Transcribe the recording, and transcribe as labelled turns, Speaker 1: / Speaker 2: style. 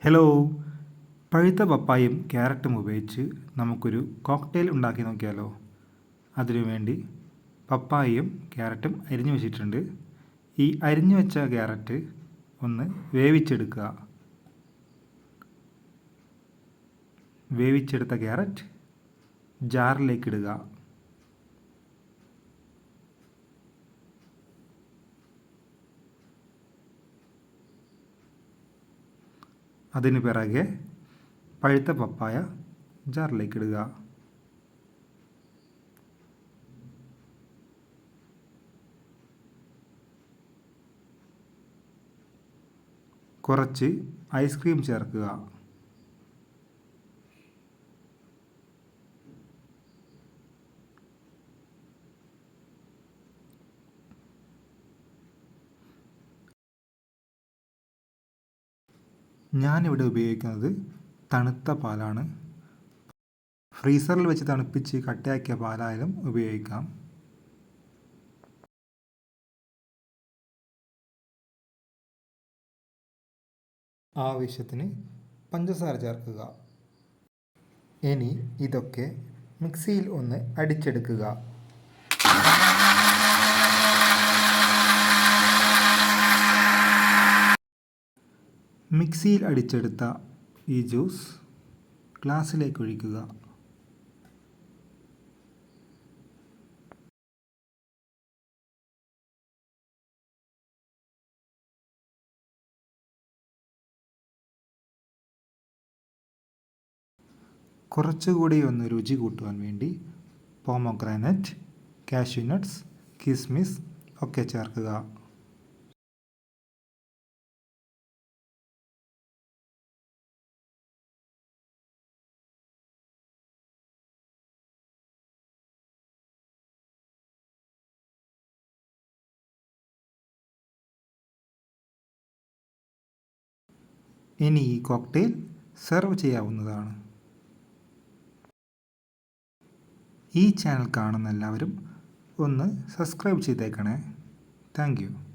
Speaker 1: Hello, പഴുത്ത പപ്പായയും ക്യാരറ്റും ഉപയോഗിച്ച് നമുക്കൊരു കോക്ടെയിൽ ഉണ്ടാക്കി നോക്കിയാലോ. അതിനുവേണ്ടി പപ്പായയും ക്യാരറ്റും അരിഞ്ഞു വെച്ചിട്ടുണ്ട്. ഈ അരിഞ്ഞു വെച്ച ക്യാരറ്റ് ഒന്ന് വേവിച്ചെടുക്കുക. വേവിച്ചെടുത്ത ക്യാരറ്റ് ജാറിലേക്ക് ഇടുക. അതിന് പിറകെ പഴുത്ത പപ്പായ ജാറിലേക്ക് ഇടുക. കുറച്ച് ഐസ്ക്രീം ചേർക്കുക. ഞാനിവിടെ ഉപയോഗിക്കുന്നത് തണുത്ത പാലാണ്. ഫ്രീസറിൽ വെച്ച് തണുപ്പിച്ച് കട്ടയാക്കിയ പാലായാലും ഉപയോഗിക്കാം. ആവശ്യത്തിന് പഞ്ചസാര ചേർക്കുക. ഇനി ഇതൊക്കെ മിക്സിയിൽ ഒന്ന് അടിച്ചെടുക്കുക. മിക്സിയിൽ അടിച്ചെടുത്ത ഈ ജ്യൂസ് ഗ്ലാസ്സിലേക്ക് ഒഴിക്കുക. കുറച്ചുകൂടി ഒന്ന് രുചി കൂട്ടുവാൻ വേണ്ടി പോമോഗ്രാനൈറ്റ്, കാഷ്യൂ നട്ട്സ്, കിസ്മിസ് ഒക്കെ ചേർക്കുക. ഇനി ഈ കോക്ടെയിൽ സെർവ് ചെയ്യാവുന്നതാണ്. ഈ ചാനൽ കാണുന്ന എല്ലാവരും ഒന്ന് സബ്സ്ക്രൈബ് ചെയ്തേക്കണേ. Thank you.